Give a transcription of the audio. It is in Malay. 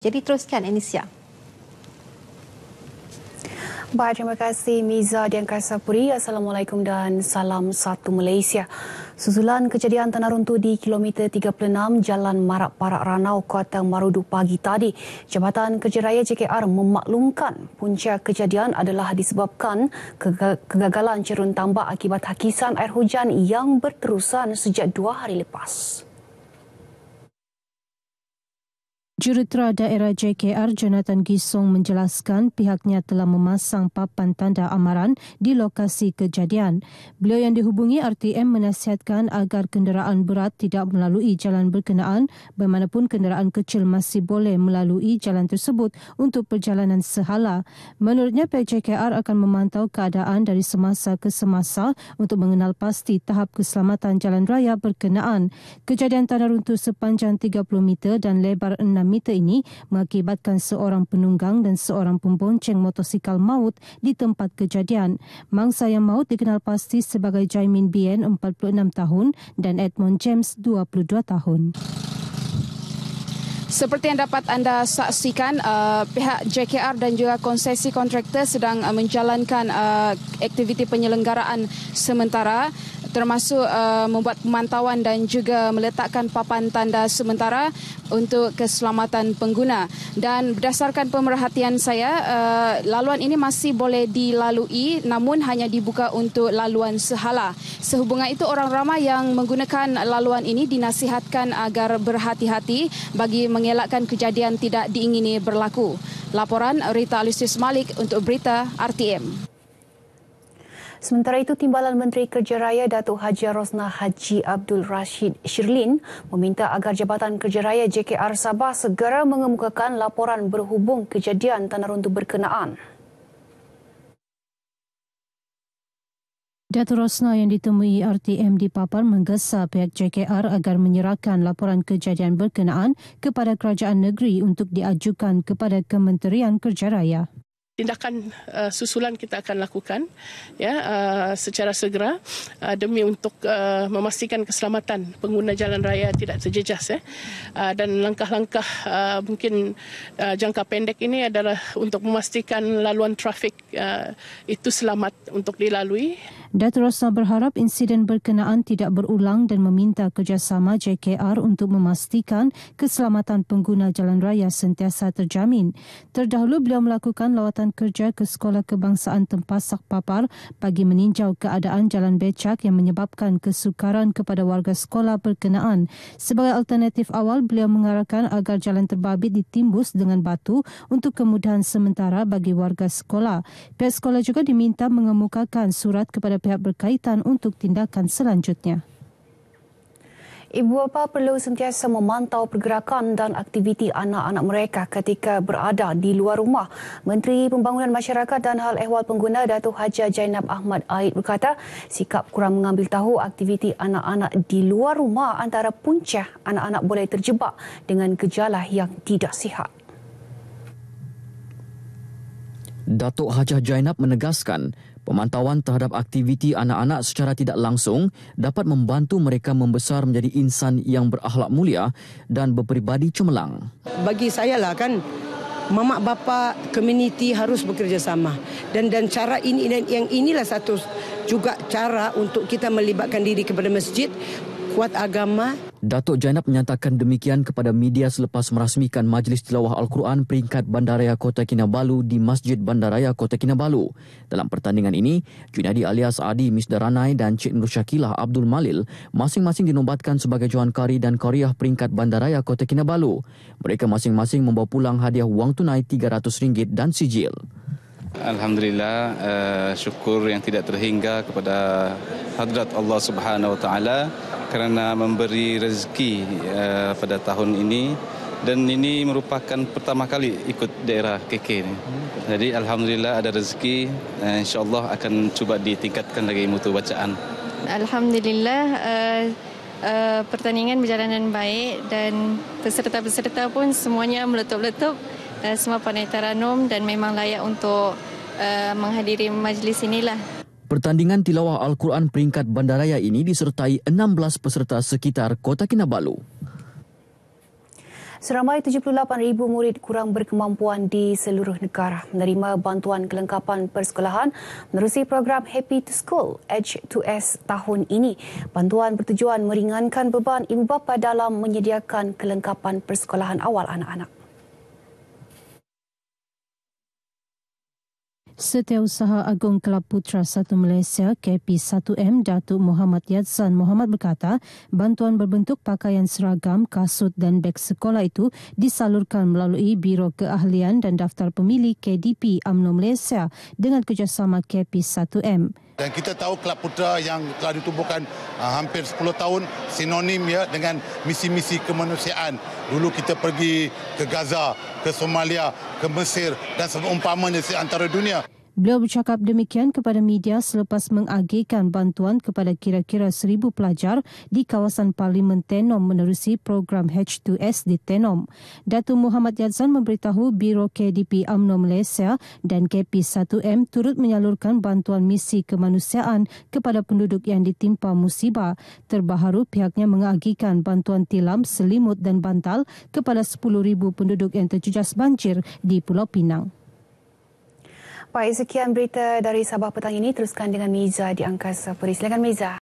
Jadi teruskan Anisia. Baik, terima kasih Miza di Angkasa Puri. Assalamualaikum dan salam satu Malaysia. Susulan kejadian tanah runtuh di kilometer 36 Jalan Marak Parak Ranau, Kota Marudu pagi tadi, Jabatan Kerja Raya JKR memaklumkan punca kejadian adalah disebabkan kegagalan cerun tambak akibat hakisan air hujan yang berterusan sejak 2 hari lepas. Jurutera Daerah JKR Jonathan Gisong menjelaskan pihaknya telah memasang papan tanda amaran di lokasi kejadian. Beliau yang dihubungi RTM menasihatkan agar kenderaan berat tidak melalui jalan berkenaan, bagaimanapun kenderaan kecil masih boleh melalui jalan tersebut untuk perjalanan sehala. Menurutnya, pihak JKR akan memantau keadaan dari semasa ke semasa untuk mengenal pasti tahap keselamatan jalan raya berkenaan. Kejadian tanah runtuh sepanjang 30 meter dan lebar 6 meter ini mengakibatkan seorang penunggang dan seorang pembonceng motosikal maut di tempat kejadian. Mangsa yang maut dikenal pasti sebagai Jaimin Bien, 46 tahun dan Edmond James, 22 tahun. Seperti yang dapat anda saksikan, pihak JKR dan juga konsesi kontraktor sedang menjalankan aktiviti penyelenggaraan sementara, termasuk membuat pemantauan dan juga meletakkan papan tanda sementara untuk keselamatan pengguna. Dan berdasarkan pemerhatian saya, laluan ini masih boleh dilalui namun hanya dibuka untuk laluan sehala. Sehubungan itu, orang ramai yang menggunakan laluan ini dinasihatkan agar berhati-hati bagi mengelakkan kejadian tidak diingini berlaku. Laporan Rita Alusius Malik untuk Berita RTM. Sementara itu, Timbalan Menteri Kerja Raya Datuk Haji Rosnah Haji Abdul Rashid Shirlin meminta agar Jabatan Kerja Raya JKR Sabah segera mengemukakan laporan berhubung kejadian tanah runtuh berkenaan. Datuk Rosnah yang ditemui RTM di Papar menggesa pihak JKR agar menyerahkan laporan kejadian berkenaan kepada kerajaan negeri untuk diajukan kepada Kementerian Kerja Raya. Tindakan susulan kita akan lakukan secara segera demi untuk memastikan keselamatan pengguna jalan raya tidak terjejas. Dan langkah-langkah mungkin jangka pendek ini adalah untuk memastikan laluan trafik itu selamat untuk dilalui. Datuk Rosnah berharap insiden berkenaan tidak berulang dan meminta kerjasama JKR untuk memastikan keselamatan pengguna jalan raya sentiasa terjamin. Terdahulu beliau melakukan lawatan kerja ke Sekolah Kebangsaan Tempasak Papar bagi meninjau keadaan jalan becak yang menyebabkan kesukaran kepada warga sekolah berkenaan. Sebagai alternatif awal, beliau mengarahkan agar jalan terbabit ditimbus dengan batu untuk kemudahan sementara bagi warga sekolah. Pihak sekolah juga diminta mengemukakan surat kepada pihak berkaitan untuk tindakan selanjutnya. Ibu bapa perlu sentiasa memantau pergerakan dan aktiviti anak-anak mereka ketika berada di luar rumah. Menteri Pembangunan Masyarakat dan Hal Ehwal Pengguna Datuk Haji Jainab Ahmad Aid berkata, sikap kurang mengambil tahu aktiviti anak-anak di luar rumah antara punca anak-anak boleh terjebak dengan gejala yang tidak sihat. Datuk Haji Jainab menegaskan, pemantauan terhadap aktiviti anak-anak secara tidak langsung dapat membantu mereka membesar menjadi insan yang berakhlak mulia dan berperibadi cemerlang. Bagi saya lah kan, mamak bapa komuniti harus bekerjasama dan cara ini dan yang inilah satu juga cara untuk kita melibatkan diri kepada masjid, kuat agama. Datuk Jainab menyatakan demikian kepada media selepas merasmikan Majlis Tilawah Al-Quran peringkat Bandaraya Kota Kinabalu di Masjid Bandaraya Kota Kinabalu. Dalam pertandingan ini, Junadi alias Adi Misdaranai dan Cik Nur Syakilah Abdul Malil masing-masing dinobatkan sebagai Johan Kari dan Koriah peringkat Bandaraya Kota Kinabalu. Mereka masing-masing membawa pulang hadiah wang tunai RM300 dan sijil. Alhamdulillah, syukur yang tidak terhingga kepada hadrat Allah Subhanahu Wa Taala kerana memberi rezeki pada tahun ini, dan ini merupakan pertama kali ikut daerah KK ini. Jadi alhamdulillah ada rezeki, insya-Allah akan cuba ditingkatkan lagi mutu bacaan. Alhamdulillah, pertandingan berjalan dengan baik dan peserta-peserta pun semuanya meletup-letup, semua pandai taranum dan memang layak untuk menghadiri majlis inilah. Pertandingan tilawah Al-Quran peringkat Bandaraya ini disertai 16 peserta sekitar Kota Kinabalu. Seramai 78,000 murid kurang berkemampuan di seluruh negara menerima bantuan kelengkapan persekolahan menerusi program Happy to School H2S tahun ini. Bantuan bertujuan meringankan beban ibu bapa dalam menyediakan kelengkapan persekolahan awal anak-anak. Setiausaha Agung Kelab Putra 1 Malaysia KP1M Datuk Muhammad Yadzan Muhammad berkata bantuan berbentuk pakaian seragam, kasut dan beg sekolah itu disalurkan melalui Biro Keahlian dan Daftar Pemilih KDP UMNO Malaysia dengan kerjasama KP1M. Dan kita tahu Kelab Putra yang telah ditubuhkan hampir 10 tahun sinonim ya dengan misi-misi kemanusiaan. Dulu kita pergi ke Gaza, ke Somalia, ke Mesir dan seumpamanya di antara dunia. Beliau bercakap demikian kepada media selepas mengagihkan bantuan kepada kira-kira 1,000 pelajar di kawasan Parlimen Tenom menerusi program H2S di Tenom. Datuk Muhammad Yadzan memberitahu Biro KDP UMNO Malaysia dan KP1M turut menyalurkan bantuan misi kemanusiaan kepada penduduk yang ditimpa musibah. Terbaharu pihaknya mengagihkan bantuan tilam, selimut dan bantal kepada 10,000 penduduk yang terjejas banjir di Pulau Pinang. Baik, sekian berita dari Sabah petang ini. Teruskan dengan Miza di Angkasa Puri. Silakan Miza.